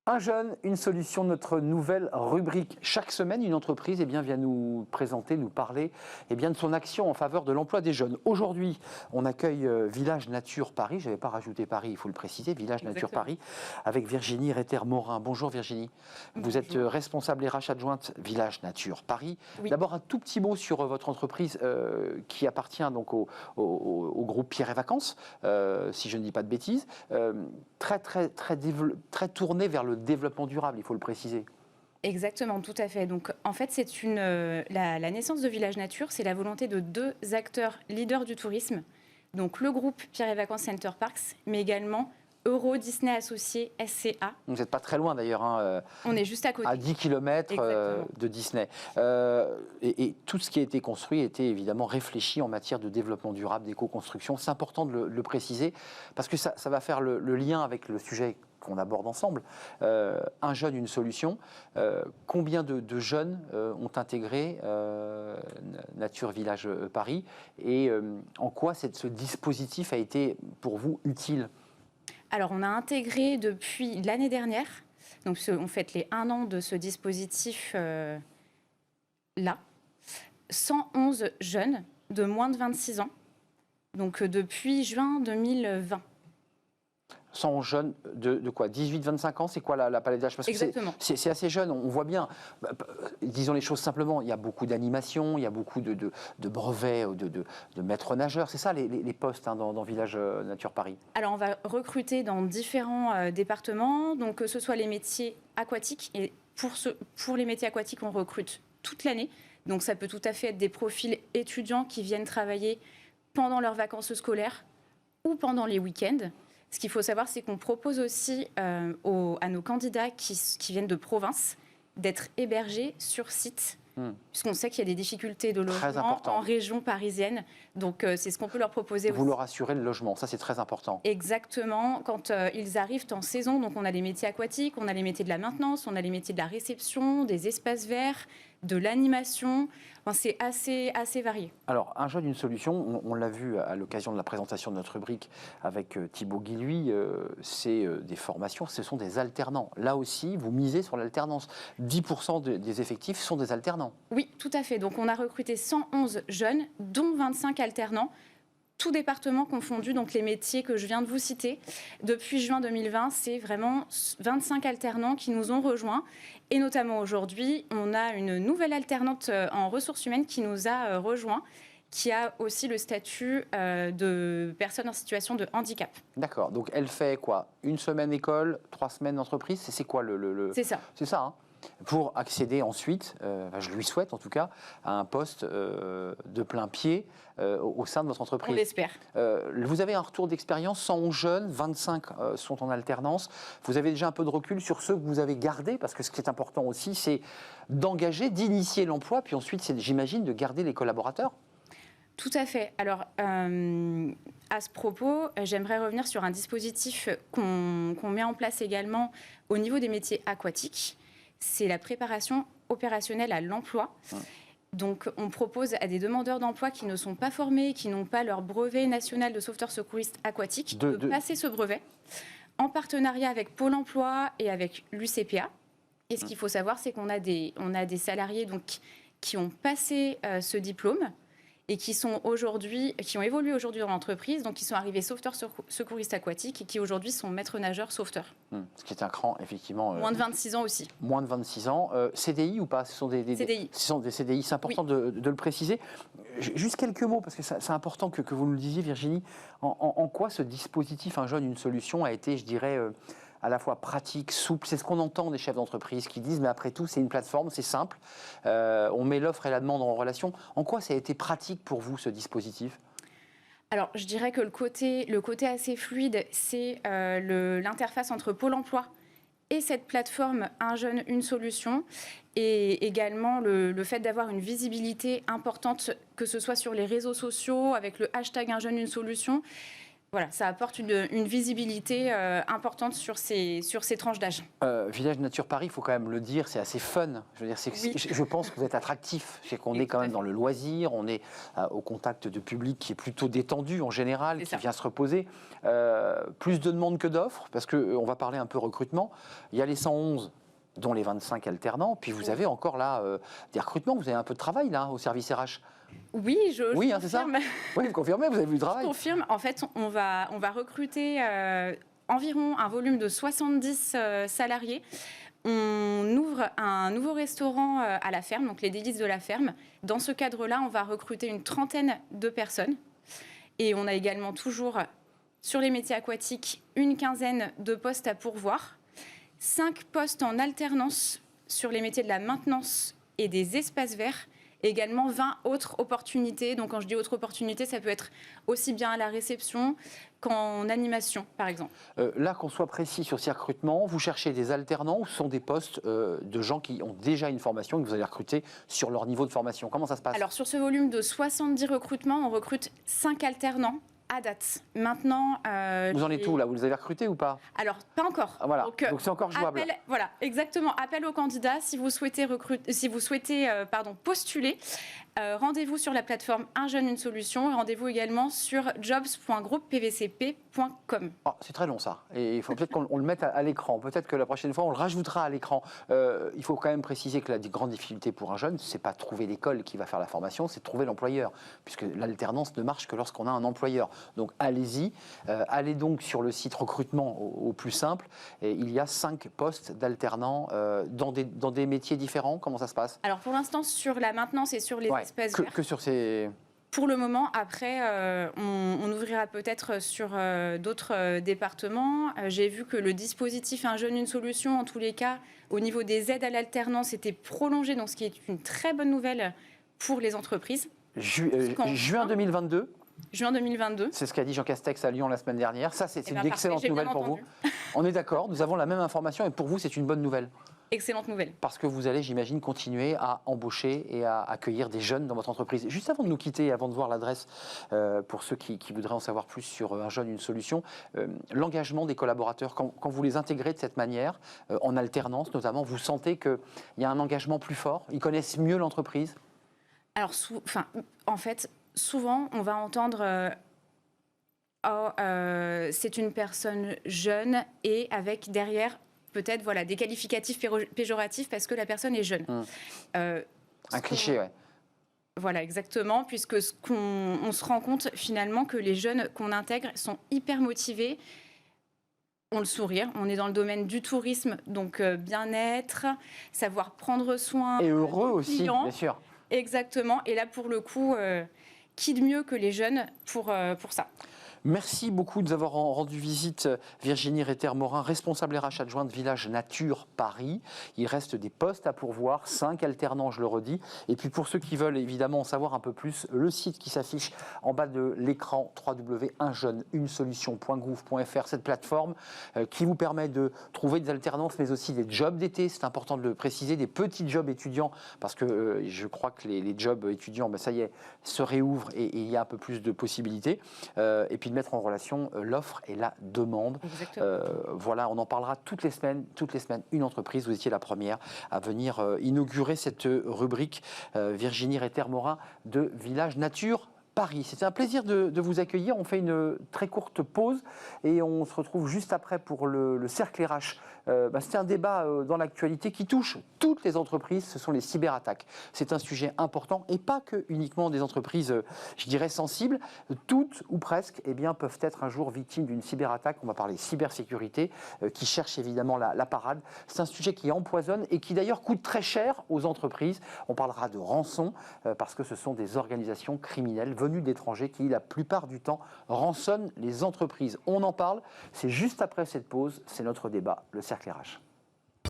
Un jeune, une solution, notre nouvelle rubrique. Chaque semaine, une entreprise vient nous présenter, nous parler de son action en faveur de l'emploi des jeunes. Aujourd'hui, on accueille Village Nature Paris. Je n'avais pas rajouté Paris, il faut le préciser. Village Nature Exactement. Paris avec Virginie Retter-Morin. Bonjour Virginie. Vous êtes Bonjour. responsable RH adjointe Village Nature Paris. Oui. D'abord, un tout petit mot sur votre entreprise qui appartient donc au groupe Pierre et Vacances, si je ne dis pas de bêtises. Très tourné vers le développement durable, il faut le préciser. Exactement, tout à fait. Donc, en fait, c'est la naissance de Village Nature, c'est la volonté de deux acteurs leaders du tourisme. Donc, le groupe Pierre et Vacances Center Parks, mais également Euro Disney Associés SCA. Vous n'êtes pas très loin d'ailleurs, On est juste à côté. à 10 km Exactement. de Disney. Et tout ce qui a été construit était évidemment réfléchi en matière de développement durable, d'éco-construction. C'est important de le préciser parce que ça va faire le lien avec le sujet qu'on aborde ensemble. Un jeune, une solution. Combien de jeunes ont intégré Nature Village Paris et en quoi ce dispositif a été pour vous utile? Alors, on a intégré depuis l'année dernière, donc on fête les 1 an de ce dispositif-là, 111 jeunes de moins de 26 ans, donc depuis juin 2020. 100 jeunes de quoi? 18-25 ans, c'est quoi la palette d'âge? Parce que Exactement. c'est assez jeune, on voit bien. Disons les choses simplement, il y a beaucoup d'animation, il y a beaucoup de brevets, de maîtres nageurs. C'est ça les postes dans Village Nature Paris. Alors, on va recruter dans différents départements, donc que ce soit les métiers aquatiques. Et pour les métiers aquatiques, on recrute toute l'année. Donc, ça peut tout à fait être des profils étudiants qui viennent travailler pendant leurs vacances scolaires ou pendant les week-ends. Ce qu'il faut savoir, c'est qu'on propose aussi à nos candidats qui viennent de province d'être hébergés sur site. Puisqu'on sait qu'il y a des difficultés de logement en région parisienne. Donc, c'est ce qu'on peut leur proposer aussi. Vous leur assurez le logement, ça c'est très important. Exactement. Quand ils arrivent en saison, donc on a les métiers aquatiques, on a les métiers de la maintenance, on a les métiers de la réception, des espaces verts, de l'animation. Enfin, c'est assez varié. Alors, un jeune, une solution, on l'a vu à l'occasion de la présentation de notre rubrique avec Thibaut Guilhuy, c'est des formations, ce sont des alternants. Là aussi, vous misez sur l'alternance. 10% des effectifs sont des alternants. Oui, tout à fait. Donc, on a recruté 111 jeunes, dont 25 alternants, tout département confondu, donc les métiers que je viens de vous citer. Depuis juin 2020, c'est vraiment 25 alternants qui nous ont rejoints. Et notamment aujourd'hui, on a une nouvelle alternante en ressources humaines qui nous a rejoints, qui a aussi le statut de personne en situation de handicap. D'accord, donc elle fait quoi? Une semaine école, 3 semaines d'entreprise, c'est quoi C'est ça. C'est ça, hein, pour accéder ensuite, je lui souhaite en tout cas, à un poste de plein pied au sein de votre entreprise. On l'espère. Vous avez un retour d'expérience, 111 jeunes, 25 sont en alternance. Vous avez déjà un peu de recul sur ceux que vous avez gardés, parce que ce qui est important aussi, c'est d'engager, d'initier l'emploi, puis ensuite, c'est, j'imagine, de garder les collaborateurs. Tout à fait. Alors, à ce propos, j'aimerais revenir sur un dispositif qu'on met en place également au niveau des métiers aquatiques. C'est la préparation opérationnelle à l'emploi. Donc, on propose à des demandeurs d'emploi qui ne sont pas formés, qui n'ont pas leur brevet national de sauveteur secouriste aquatique, de passer ce brevet en partenariat avec Pôle emploi et avec l'UCPA. Et ce qu'il faut savoir, c'est qu'on a des salariés donc, qui ont passé ce diplôme et qui ont évolué aujourd'hui dans l'entreprise, donc qui sont arrivés sauveteurs secouristes aquatiques et qui aujourd'hui sont maîtres nageurs sauveteurs. Ce qui est un cran, effectivement. Moins de 26 ans aussi. Moins de 26 ans. CDI ou pas? Ce sont des CDI. Ce sont des CDI, c'est important de le préciser. Juste quelques mots, parce que c'est important que vous nous le disiez, Virginie. En quoi ce dispositif, un jeune, une solution, a été, je dirais, à la fois pratique, souple? C'est ce qu'on entend des chefs d'entreprise qui disent, mais après tout, c'est une plateforme, c'est simple. On met l'offre et la demande en relation. En quoi ça a été pratique pour vous, ce dispositif? Alors, je dirais que le côté assez fluide, c'est l'interface entre Pôle emploi et cette plateforme Un jeune, une solution, et également le fait d'avoir une visibilité importante, que ce soit sur les réseaux sociaux, avec le hashtag Un jeune, une solution. voilà, ça apporte une visibilité importante sur ces tranches d'âge. Village Nature Paris, il faut quand même le dire, c'est assez fun. Je veux dire, Oui. je pense que vous êtes attractif. C'est qu'on Oui, est quand tout à même fait. dans le loisir, on est au contact de public qui est plutôt détendu en général, C'est qui ça. vient se reposer. Plus de demandes que d'offres, parce qu'on va parler un peu recrutement. Il y a les 111, dont les 25 alternants, puis vous avez encore là des recrutements. Vous avez un peu de travail là au service RH. Oui, Oui, hein, c'est ça. confirme. Oui, vous confirmez, vous avez vu du Je travail. confirme. En fait, on va recruter environ un volume de 70 salariés. On ouvre un nouveau restaurant à la ferme, donc les délices de la ferme. Dans ce cadre-là, on va recruter une trentaine de personnes. Et on a également toujours, sur les métiers aquatiques, une quinzaine de postes à pourvoir. 5 postes en alternance sur les métiers de la maintenance et des espaces verts. Également 20 autres opportunités. Donc quand je dis autres opportunités, ça peut être aussi bien à la réception qu'en animation, par exemple. Là, qu'on soit précis sur ces recrutements, vous cherchez des alternants ou ce sont des postes de gens qui ont déjà une formation et que vous allez recruter sur leur niveau de formation? Comment ça se passe? Alors sur ce volume de 70 recrutements, on recrute 5 alternants à date. Maintenant, Vous en êtes où là? Vous les avez recrutés ou pas? Alors, pas encore. Ah, voilà, donc c'est encore jouable. Voilà, exactement. Appel aux candidats si vous souhaitez, postuler. Rendez-vous sur la plateforme Un jeune, une solution. Et rendez-vous également sur jobs.groupepvcp.com. Ah, c'est très long ça. Et il faut peut-être qu'on le mette à l'écran. Peut-être que la prochaine fois, on le rajoutera à l'écran. Il faut quand même préciser que la grande difficulté pour un jeune, c'est pas trouver l'école qui va faire la formation, c'est trouver l'employeur. Puisque l'alternance ne marche que lorsqu'on a un employeur. Donc allez-y. Allez donc sur le site recrutement au plus simple. Et il y a 5 postes d'alternants dans des métiers différents. Comment ça se passe? Alors pour l'instant, sur la maintenance et sur les espaces verts. Que sur ces... Pour le moment, après, on ouvrira peut-être sur d'autres départements. J'ai vu que le dispositif Un jeune, une solution, en tous les cas, au niveau des aides à l'alternance, était prolongé, donc ce qui est une très bonne nouvelle pour les entreprises. Juin 2022. Juin 2022. C'est ce qu'a dit Jean Castex à Lyon la semaine dernière. Ça, c'est une excellente nouvelle pour vous. Entendu. On est d'accord, nous avons la même information et pour vous, c'est une bonne nouvelle. Excellente nouvelle. Parce que vous allez, j'imagine, continuer à embaucher et à accueillir des jeunes dans votre entreprise. Juste avant de nous quitter, avant de voir l'adresse, pour ceux qui voudraient en savoir plus sur Un jeune, une solution, l'engagement des collaborateurs, quand vous les intégrez de cette manière, en alternance notamment, vous sentez qu'il y a un engagement plus fort? Ils connaissent mieux l'entreprise? Alors, en fait, souvent, on va entendre c'est une personne jeune et avec derrière peut-être des qualificatifs péjoratifs parce que la personne est jeune. Un cliché, ouais. Voilà, exactement, puisque on se rend compte finalement que les jeunes qu'on intègre sont hyper motivés. On le sourire, on est dans le domaine du tourisme, donc bien-être, savoir prendre soin. Et heureux aussi, clients. bien sûr. Exactement, et là pour le coup, qui de mieux que les jeunes pour ça? Merci beaucoup de nous avoir rendu visite, Virginie Réter-Morin, responsable RH adjointe Village Nature Paris. Il reste des postes à pourvoir, 5 alternants, je le redis. Et puis pour ceux qui veulent évidemment en savoir un peu plus, le site qui s'affiche en bas de l'écran, www.unjeune-une-solution.gouv.fr, cette plateforme qui vous permet de trouver des alternances, mais aussi des jobs d'été. C'est important de le préciser, des petits jobs étudiants, parce que je crois que les jobs étudiants, ça y est, se réouvrent et il y a un peu plus de possibilités. Et puis de mettre en relation l'offre et la demande. Voilà, on en parlera toutes les semaines, une entreprise. Vous étiez la première à venir inaugurer cette rubrique, Virginie Réter-Morin de Village Nature Paris. C'était un plaisir de vous accueillir. On fait une très courte pause et on se retrouve juste après pour le cercle RH. C'est un débat dans l'actualité qui touche toutes les entreprises, ce sont les cyberattaques. C'est un sujet important et pas que uniquement des entreprises, je dirais, sensibles. Toutes ou presque peuvent être un jour victimes d'une cyberattaque. On va parler cybersécurité qui cherche évidemment la parade. C'est un sujet qui empoisonne et qui d'ailleurs coûte très cher aux entreprises. On parlera de rançon parce que ce sont des organisations criminelles venues d'étrangers qui, la plupart du temps, rançonnent les entreprises. On en parle, c'est juste après cette pause, c'est notre débat, le cercle RH.